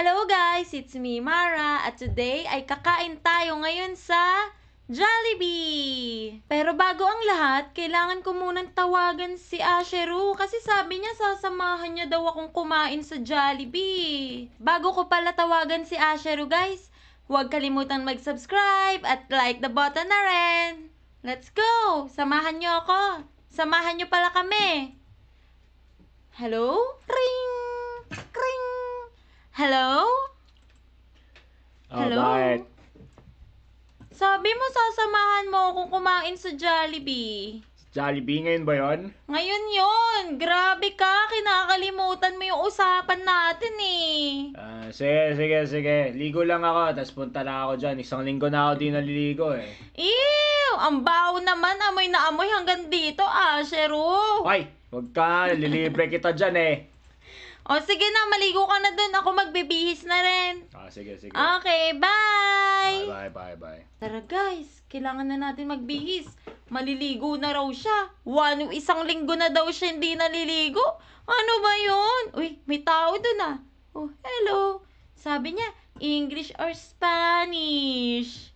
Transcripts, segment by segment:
Hello guys! It's me, Mara, at today ay kakain tayo ngayon sa Jollibee! Pero bago ang lahat, kailangan ko munang tawagan si Asheru kasi sabi niya sasamahan niya daw akong kumain sa Jollibee. Bago ko pala tawagan si Asheru guys, huwag kalimutan mag-subscribe at like the button na rin. Let's go! Samahan niyo ako! Samahan niyo pala kami! Hello? Ring! Ring! Hello? Hello? Bakit? Sabi mo sasamahan mo akong kumain sa Jollibee. Jollibee ngayon ba yun? Ngayon yon, grabe ka, kinakalimutan mo yung usapan natin eh. Sige. Ligo lang ako, tapos punta na ako dyan. Isang linggo na ako di naliligo eh. Ew! Ang baho naman, amoy na amoy hanggang dito, Asheru. Ay, wag ka, lilibre kita dyan eh. O sige na, maligo ka na dun, ako magbibihis na rin. Sige. Okay, bye! Bye. Tara guys, kailangan na natin magbihis. Maliligo na raw siya. Isang linggo na daw siya hindi naliligo. Ano ba yun? Uy, may tao dun ah. Oh, hello. Sabi niya, English or Spanish?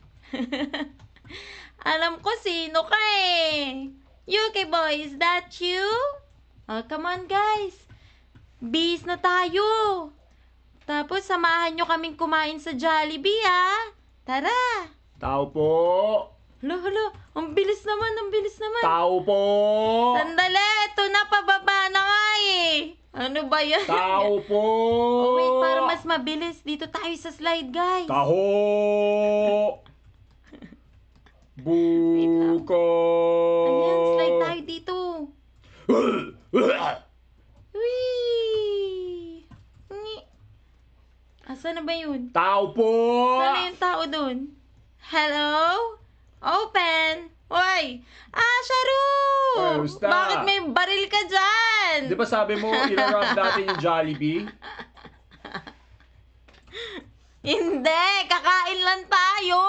Alam ko sino ka eh. UK boy, is that you? Oh, come on guys. Bihis na tayo. Tapos samahan nyo kaming kumain sa Jollibee ah. Tara. Tao po! Hala, ang bilis naman. Tao po! Sandali, ito na, pababa na nga eh. Ano ba yan? Tao po! Oh, wait, para mas mabilis. Dito tayo sa slide, guys. Taho! Buko! Ayan, slide tayo dito. Whee! Asa na ba yun? Tao po! Saan na yung tao dun? Hello? Open! Hoy! Sharu! Kamusta? Bakit may baril ka dyan? Di ba sabi mo, ilarap natin yung Jollibee? Hindi! Kakain lang tayo!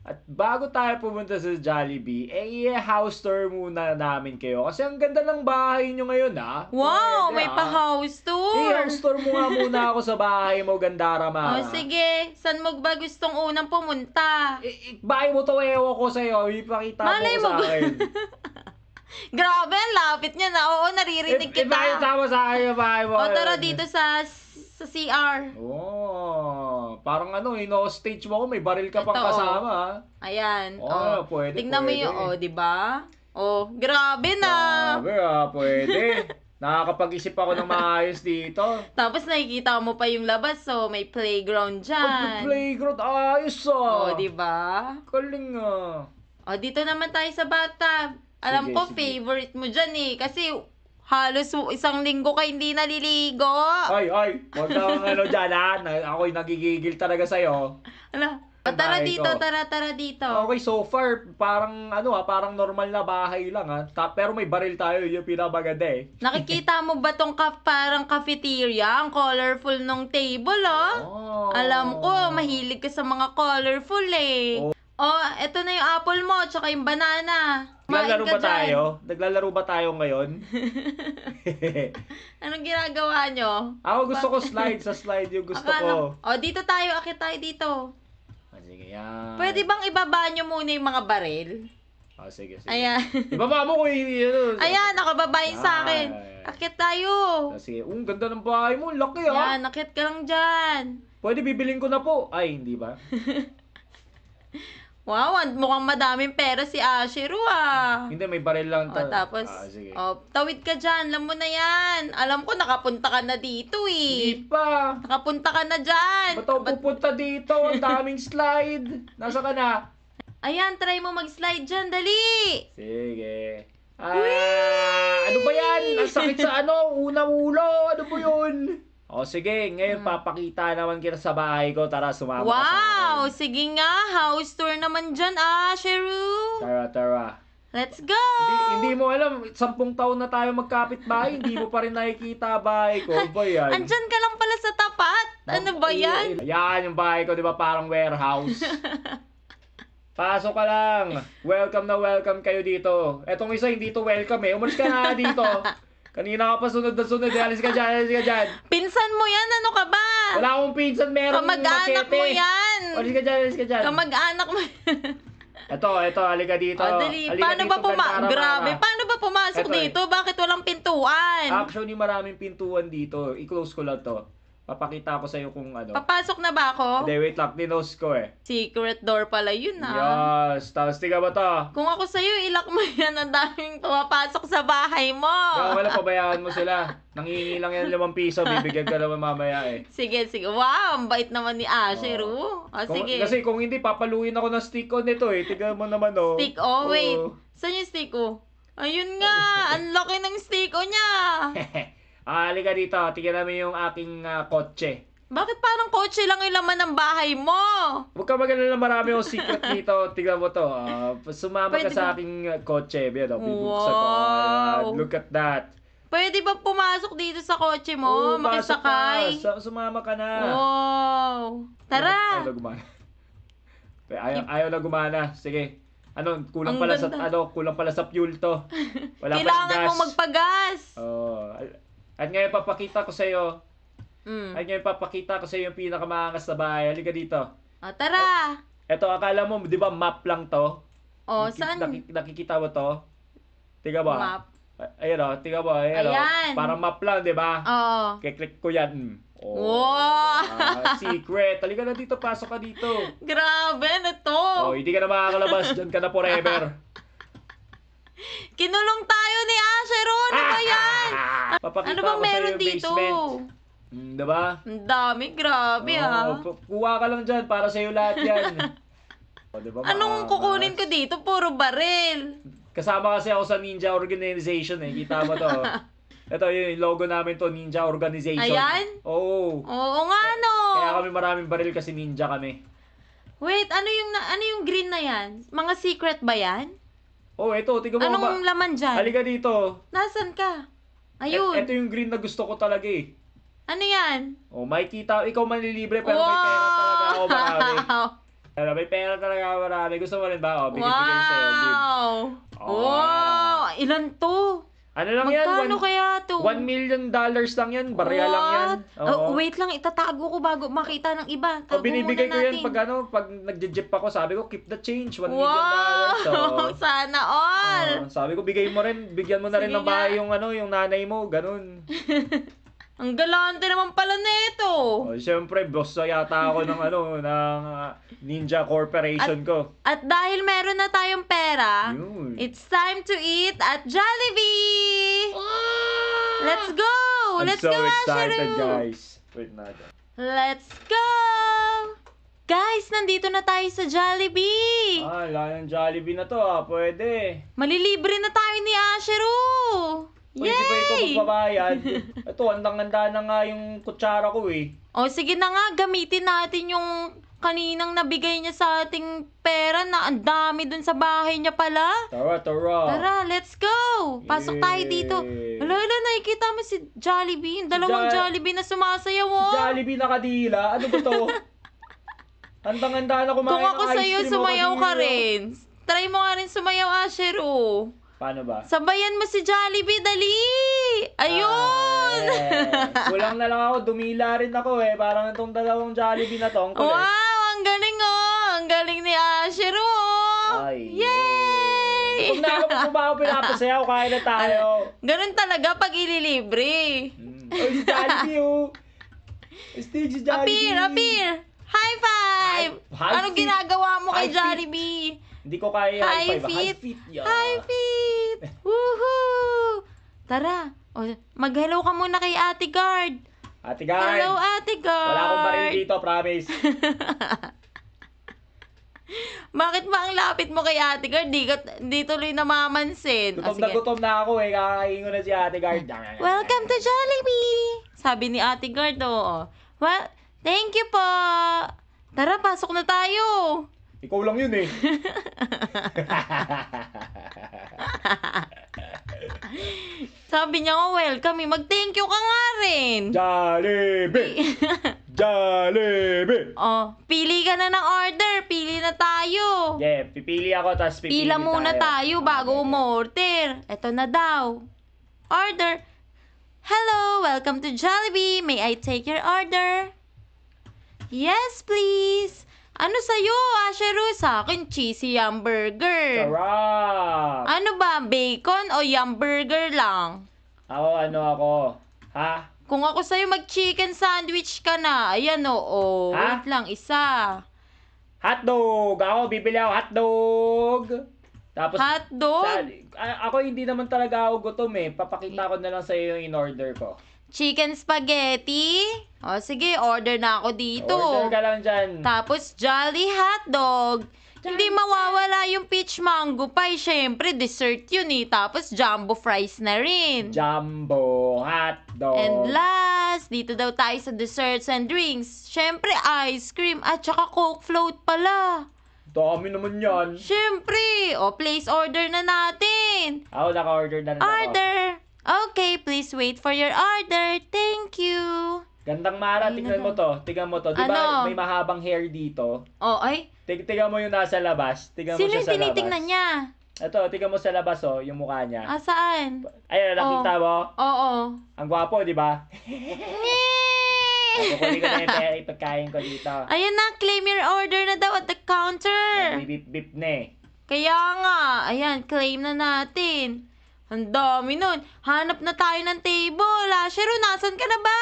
At bago tayo pumunta sa Jollibee, house tour muna namin kayo. Kasi ang ganda ng bahay nyo ngayon, ha? Wow! Pwede, May pa-house tour! house tour mo nga muna ako sa bahay mo, Gandara, Mara. O sige, saan mo ba gustong unang pumunta? Bahay mo to, ewan ko sa'yo. Ipakita Malay mo ko mo sa akin. Grabe, ang lapit niya na. Oo, naririnig kita. Ipakita mo sa akin yung bahay mo. O tara dito sa CR. Parang ino-stage mo ako, may baril ka pang Ito, kasama, ha? Ayan. Pwede. Tingnan mo yung, di ba? Grabe na. Grabe, pwede. Nakakapag-isip ako ng maayos dito. Tapos nakikita mo pa yung labas, so may playground dyan. Playground, ayos di ba? Galing Dito naman tayo sa bathtub. Alam ko, Sige. favorite mo dyan eh. Kasi halos isang linggo ka hindi naliligo. Ay, wag kang dyan ha. Ako'y nagigigil talaga sa'yo. Tara Bahay dito, ko. tara dito. Okay, so far, parang parang normal na bahay lang ha. Pero may baril tayo, yung pinamaganda eh. Nakikita mo ba tong parang cafeteria? Ang colorful nung table, Alam ko, mahilig ka sa mga colorful eh. Eto na yung apple mo, tsaka yung banana. Naglalaro Kumain ka ba tayo? dyan. Naglalaro ba tayo ngayon? Anong ginagawa nyo? Ako gusto ko slide. Sa slide yung gusto ko. Dito tayo, akit tayo dito. Sige, yan. Pwede bang ibaba nyo muna yung mga baril? Sige. Ayan. Ibaba mo ko Ayan, nakababa yun sa akin. Ay. Akit tayo. Sige, ganda ng bahay mo. Laki Yan, akit ka lang dyan. Pwede bibilin ko na po. Ay, hindi ba? Wow, mukhang madaming pera si Asheru Hindi, may baril lang. Tapos, Sige. tawid ka dyan. Alam mo na yan. Alam ko, nakapunta ka na dito eh. Hindi pa. Nakapunta ka na dyan. Ba't ako pupunta dito? Ang daming slide. Nasa ka na? Ayan, try mo mag-slide dyan. Dali! Sige. Ano ba yan? Ang sakit sa unang ulo. Ano po yun? Sige, ngayon papakita naman kita sa bahay ko. Tara, sumama ka sa Wow! akin. Sige nga, house tour naman dyan, Asheru. Tara. Let's go! Hindi mo alam, 10 taon na tayo magkapit-bahay, hindi mo pa rin nakikita bahay ko. Ano ba yan? Andyan ka lang pala sa tapat. Ano ba yan? Yan yung bahay ko, di ba? Parang warehouse. Pasok ka lang. Welcome na welcome kayo dito. Etong isa hindi to welcome eh. Umalis ka na dito. Kanina ka pa sunod na sunod. Alis ka dyan, alis ka dyan. Pinsan mo yan, ano ka ba? Wala akong pinsan, merong Kamag-anak machete. mo yan. Alis ka dyan, alis ka dyan. Kamag-anak mo. Ito, halika dito. O, dali. Halika Paano dito, ba Gandara, Grabe, Mara. paano ba pumasok Eto, dito? Bakit walang pintuan? Actually, maraming pintuan dito. I-close ko lang to. Papakita ko sa'yo kung ano. Papasok na ba ako? Hindi, wait lang. Dinos ko eh. Secret door pala yun, ah. Yes. Tapos, tiga ba to? Kung ako sa'yo, ilak mo yan. Ang daming pumapasok sa bahay mo. Kaya wala, pabayaan mo sila. Nangingi lang yan 5 piso. Bibigyan ka naman mamaya eh. Sige. Wow, ang bait naman ni Asher, oh. O, sige. Kasi kung hindi, papaluin ako ng stick on nito eh. Tiga mo naman oh. Stick, oh, wait. Oo. Saan yung stick, oh? Ayun nga, ang laki ng stick, oh niya. Halika dito. Tignan namin yung aking kotse. Bakit parang kotse lang yung laman ng bahay mo? Huwag ka mag-alala, marami akong secret dito. Tignan mo to. Sumama ka Pwede sa ba? aking kotse. Yan, bibuksan ko. Wow. Ayan, look at that. Pwede ba pumasok dito sa kotse mo? Oo, pasok Makisakay? ka. Sumama ka na. Wow. Tara. Ayaw na gumana. Ayaw na gumana. Sige. Kulang Ang pala sa ganda. kulang pala sa fuel to. Wala pa Kailangan gas. mo magpagas. Oh. At ngayon papakita ko sa iyo. Mm. At ngayon papakita ko sa iyo yung pinakamaangas na bahay. Halika dito. O, tara. Ito, akala mo, 'di ba, map lang to? O, saan? Nakikita mo to? Tiga ba? Map. Ayun oh, tiga ba? Ayun. Ayan. Parang map lang, 'di ba? Oo. Kiklik ko 'yan. Wow. Secret. Halika na dito, pasok ka dito. Grabe, ano to? Oh, hindi ka na makakalabas. Diyan ka na forever. Kinulong tayo ni Asher, oh. Ano ba yan? Papakita Ano ko bang sa'yo meron yung dito? basement. Diba? Ang dami, grabe, ah. Kuha ka lang dyan para sa'yo lahat yan. Diba, Anong kukunin ko dito? Puro baril. Kasama kasi ako sa Ninja Organization eh. Kita mo to. Ito yung logo namin to, Ninja Organization. Ayan? Oo. Oo nga, no. Kaya kami maraming baril kasi ninja kami. Wait, ano yung green na yan? Mga secret ba yan? Oh, ito, tingnan mo ba? Anong laman dyan? Halika dito. Nasan ka? Ayun. Ito yung green na gusto ko talaga eh. Ano yan? Oh, makikita, ikaw manlilibre pero may pera talaga ako marami. Pero may pera talaga ako marami. Gusto mo rin ba? Oh, bigay sa'yo. Give. Wow! Oh, Wow! Ilan to? Ano lang yan? Magkano kaya to? $1 million lang yan. Barya lang yan. What? Oh, wait lang, itatago ko bago makita ng iba. So, Tago binibigay ko muna yan natin. pag nagje-jeep ako, sabi ko, keep the change, $1 million. Wow! So, Sana all! sabi ko, bigyan mo rin Sige ng bahay nga. yung nanay mo, ganun. Ang galante naman pala nito. Oh, siyempre, boss na yata ako ng Ninja Corporation ko. At dahil meron na tayong pera, Yun. it's time to eat at Jollibee! Let's go! I'm Let's so go, excited, Asheru! guys. Wait na. Let's go! Guys, nandito na tayo sa Jollibee! Wala yung Jollibee na to, pwede. Malilibre na tayo ni Asheru! Pwede ba ikaw Yay! magbabayad? Ito, handang-handa na nga yung kutsara ko eh. O sige na nga, gamitin natin yung kaninang nabigay niya sa ating pera na ang dami dun sa bahay niya pala. Tara. Tara, let's go! Pasok tayo dito. Hala, nakikita mo si Jollibee, yung dalawang Jollibee na sumasayaw, oh. Jollibee nakadila? Ano ba to? Handang-handa na kumain Kung ako ng ice sa'yo, cream sumayaw ka kadila. rin. Try mo nga rin sumayaw, Asher, oh. Paano ba? Sabayan mo si Jollibee, dali! Ayun! Kulang na lang ako, dumila rin ako eh. Parang itong dalawang Jollibee na to, ang kulit. Wow! Ang galing, oh! Ang galing ni Asher, oh! Ay, Yay! Kung na ako ba ako pinapasayaw, kain na tayo. Ganun talaga pag ililibre. Ay, si Jollibee oh. Stage si Jollibee. Appear! High five! High Anong feet. ginagawa mo kay High feet. Jollibee? Hindi ko kaya High high five. feet. Yeah. High feet! Woohoo! Tara, mag-hello ka muna kay Ate Guard. Ate Guard. Hello, Ate Guard. Wala akong baril dito, promise. Bakit ba ang lapit mo kay Ate Guard? Di tuloy namamansin. Gutom na ako eh. Kakain ko na si Ate Guard. Welcome to Jollibee! Sabi ni Ate Guard, oh. Well, thank you po. Tara, pasok na tayo. Ikaw lang yun eh. Sabi niya, oh, welcome. Mag-thank you ka nga rin. Jollibee! Jollibee! Oh, pili ka na ng order. Pili na tayo. Yeah, pipili ako, tapos pipili Pila muna tayo bago Okay. umorder. Eto na daw. Order. Hello, welcome to Jollibee. May I take your order? Yes, please. Ano sa'yo, Asheru? Sa akin, cheesy yum burger. Sarap! Ano ba, bacon o yum burger lang? Ako? Ha? Kung ako sa'yo, mag-chicken sandwich ka na. Ayan, oo. Ha? Wait lang, isa. Hotdog! Ako, bibili ako hotdog! Tapos, Hotdog? ako hindi naman talaga ako gutom eh. Papakita ko na lang sa'yo yung in-order ko. Chicken spaghetti? O, sige, order na ako dito. Order ka lang dyan. Tapos, Jolly hotdog. Hindi mawawala yung peach mango pie. Syempre, dessert yun eh. Tapos, jumbo fries na rin. Jumbo hotdog. And last, dito daw tayo sa desserts and drinks. Syempre, ice cream at saka Coke float pala. Dami naman yan. Syempre, o place order na natin. Ako, naka-order na rin ako. Order. Okay, please wait for your order. Thank you. Gandang Mara, Ayun tingnan na mo to. Tingnan mo to. Di ba Ano? may mahabang hair dito? Oh, ay. Tingnan mo yung nasa labas. Tingnan mo Sino siya yung sa labas. tinitingnan niya? Ito, tingnan mo sa labas oh, yung mukha niya. Ah, saan? Ayun, nakita mo? Oo. Ang gwapo, di ba? Kukunin ko na yung pera, ipagkain ko dito. Ayan na, claim your order na daw at the counter. Bip-bip na eh. Kaya nga, ayan, claim na natin. Ang dami nun. Hanap na tayo ng table. Ashero, nasan ka na ba?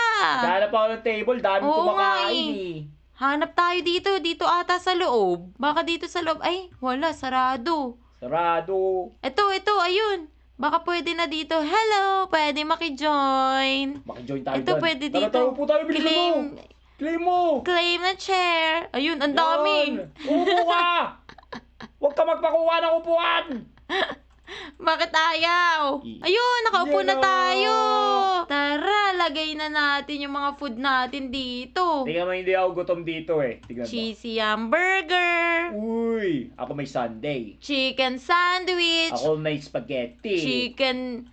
Hanap ako ng table, dami Oo nga kumakain eh. eh. Hanap tayo dito. Dito ata sa loob. Baka dito sa loob. Ay, wala, sarado. Sarado. Ito, ayun. Baka pwede na dito. Hello, pwede maki-join. Makijoin tayo Ito, dyan. pwede Tara, dito. tara po tayo, bilisan mo. Claim mo. Claim na chair. Ayun, ang dami. Yan. Umupo ka. Huwag ka magpakuha ng upuan. Bakit ayaw? Ayun, nakaupo na Yun. tayo. Tara, lagay na natin yung mga food natin dito. Tingnan mo, hindi ako gutom dito eh. Tingnan mo. Cheesy hamburger. Uy, ako may sundae. Chicken sandwich. Ako may spaghetti. Chicken...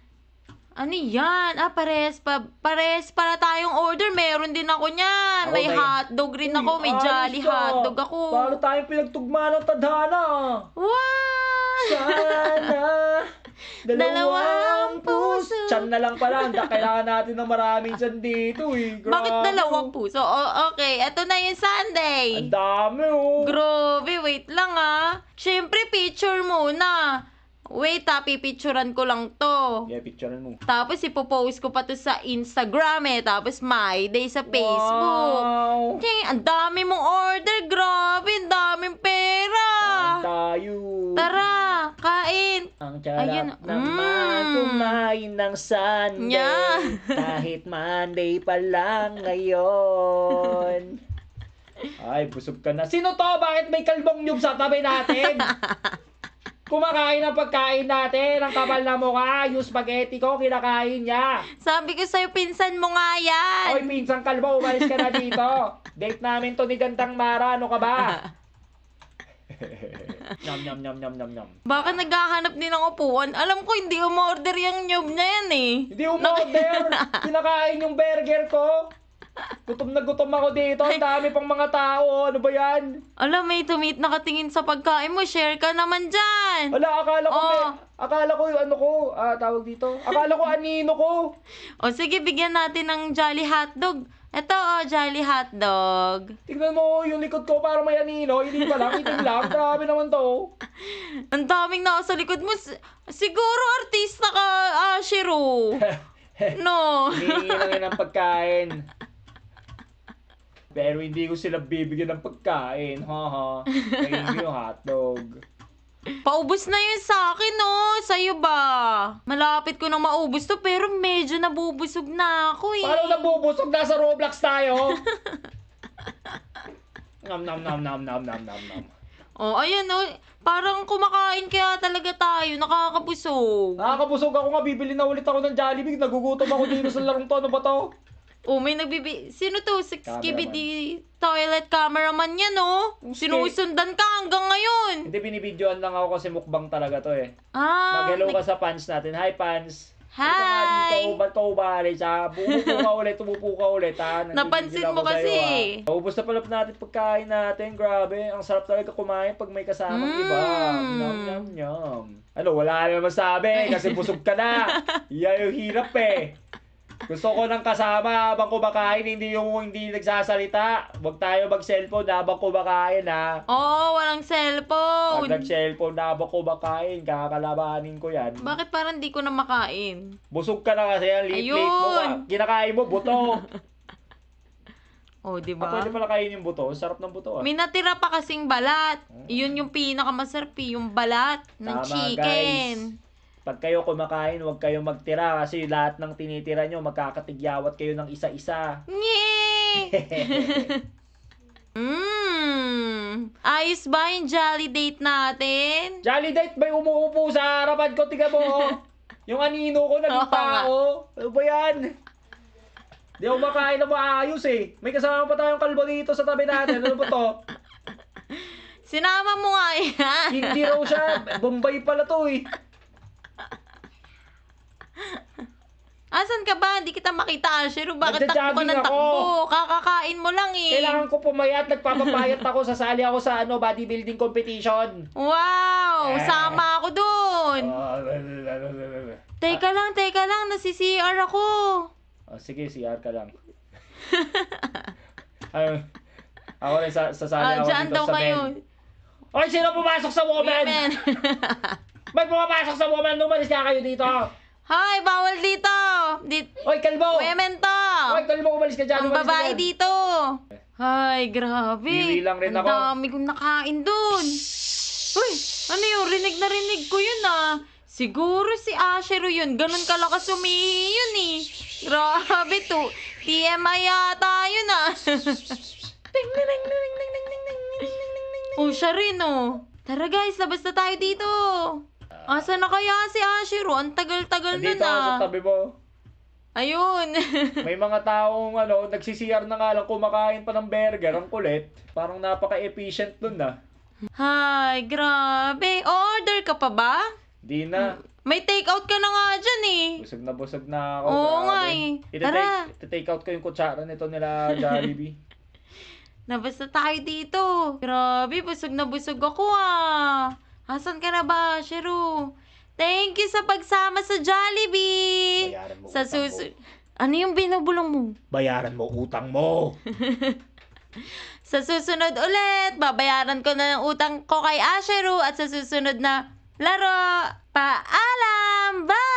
Ano yan? Ah, pares pala tayong order. Meron din ako niyan. Ako May may- hotdog rin ako. May Uy, jolly ayos ka. hotdog ako. Paano tayong pinagtugma ng tadhana? Wow! Sana Dalawang puso. Tiyan na lang pala. Kailangan natin ng maraming tiyan dito eh. Grabe. Bakit dalawang puso? Okay, eto na yung Sunday. Ang dami oh. Grabe, wait lang ah. Siyempre, picture muna. Wait pipicturean ko lang to. Yeah, picturean mo. Tapos ipopost ko pa to sa Instagram eh. Tapos my day sa Facebook. Wow. Okay, ang dami mong order. Grabe, ang daming pera. Kain tayo. Tara, kain. Ang sarap Ayun, naman kumain ng Sunday. Yeah. Kahit Monday pa lang ngayon. Ay, busog ka na. Sino to? Bakit may kalbong nyub sa tabi natin? Kumakain ng pagkain natin. Ang kapal na mukha. Yung spaghetti ko, kinakain niya. Sabi ko sa'yo, pinsan mo nga yan. Oy, pinsang kalbo, umalis ka na dito. Date namin to ni Gandang Mara. Ano ka ba? Nyam, nyam, nyam, nyam, nyam, nyam. Baka naghahanap din ng upuan. Alam ko, hindi umorder yung nyob na yan eh. Hindi umorder. Kinakain yung burger ko. Gutom na gutom ako dito. Ang dami pang mga tao. Ano ba yan? Alam, may tumit nakatingin sa pagkain mo. Share ka naman dyan. Wala, akala ko, Oh. akala ko yung ano ko, tawag dito. Akala ko anino ko. O sige, bigyan natin ng Jolly Hotdog. Ito, Jolly Hotdog. Tingnan mo yung likod ko para may anino. Hindi pa lang, itim lang. Grabe naman to. Ang daming nasa likod mo. Siguro artista ka, Shiro. No. Hihingi lang yan ng pagkain. Pero hindi ko sila bibigyan ng pagkain. Haha. Kainin yung hotdog. Paubos na yun sa akin, no? Sa'yo ba? Malapit ko na maubos to, pero medyo nabubusog na ako eh. Paano nabubusog? Nasa Roblox tayo. Nam nam nam nam nam nam nam nam. Oh, ayan, oh. Parang kumakain kaya talaga tayo. Nakakabusog. Nakakabusog ako nga. Bibili na ulit ako ng Jollibee. Nagugutom ako dito sa larong to. Ano ba to? Oh, may Sino to? Cameraman. Skibidi toilet cameraman yan, no? Sinusundan ka hanggang ngayon. Hindi, binibidyoan lang ako kasi mukbang talaga to eh. Ah, Mag-hello ka sa fans natin. Hi, fans. Hi! Ito nga dito, ba't ka umalis ha? Umupo ka ulit ha? Nandibidyo Napansin lang mo ako sa'yo, kasi. ha? Ubus na pala natin pagkain natin. Grabe, ang sarap talaga kumain pag may kasamang iba. Nyam, nyam, nyam. Ano, wala na naman sabi kasi busog ka na. Yan yung hirap eh. Gusto ko ng kasama habang kumakain, hindi yung hindi nagsasalita. Huwag tayo mag-cellphone habang kumakain, ha? Oo, walang Pag cellphone. nag-cellphone na habang kumakain, kakalabanin ko yan. Bakit parang di ko na makain? Busog ka na kasi, ang late-late mo ka. Ayun. Kinakain mo, buto. Oh, di Ah, ba? pwede pala kainin yung buto. Ang sarap ng buto, ah. May natira pa kasing balat. Yun yung pinakamasarap, yung balat ng Tama, chicken. Pag kayo kumakain, huwag kayong magtira kasi lahat ng tinitira nyo, magkakatigyawat kayo ng isa-isa. Nye! Ayos ba yung jolly date natin? Jolly date, may umuupo sa harapan ko. Tiga mo, oh. Yung anino ko, naging Oo nga. tao. Ano ba yan? Di ako makain na maayos eh. May kasama pa tayong kalbo dito sa tabi natin. Ano ba to? Sinama mo nga yan. Hindi raw siya. Bombay pala to eh. Asan ka ba? Hindi kita makita, Ashero. Bakit takbo ka Nagja-jogging ng ako. takbo? Kakakain mo lang eh. Kailangan ko pumayat. Nagpapapayat ako. Sasali ako sa bodybuilding competition. Wow! Sama ako dun. Teka lang. Nasi-CR ako. Oh, sige, CR ka lang. Ako rin sasali ako Diyan dito daw sa kayo. men. Oy, sino pumasok sa woman? Amen. May pumapasok sa woman. Lumalis ka kayo dito. Hoy, bawal dito. Oy, kalbo! Women to. Oy, kalbo, umalis ka dyan. Ang Umalis ka babae dyan. dito. Ay, grabe. Biwi lang rin Ang ako. dami kong nakain dun. Uy, ano yun? Rinig na rinig ko yun ah. Siguro si Ashero yun. Ganun kalakas umihi yun eh. Grabe to. TMI yata yun ah. Oh, siya rin oh. Tara guys, labas na tayo dito. Asa na kaya si Ashero? Ang tagal-tagal na Nandito ako sa na. tabi mo. Ayun. May mga taong nagsisiyar na nga lang kumakain pa ng burger. Ang kulit. Parang napaka-efficient dun na. Hay, grabe. Order ka pa ba? Di na. May take out ka na nga dyan eh. Busog na ako. Oo grabe. nga eh. Tara. Iti-take out ko yung kutsara nito nila Jollibee. Labas na tayo dito. Grabe, busog na busog ako ah. Asan ka na ba, Shiro? Thank you sa pagsama sa Jollibee. Bayaran mo Sa utang mo. susunod. Ano yung binubulong mo? Bayaran mo utang mo. Sa susunod ulit, babayaran ko na ng utang ko kay Ashero at sa susunod na laro. Paalam! Bye!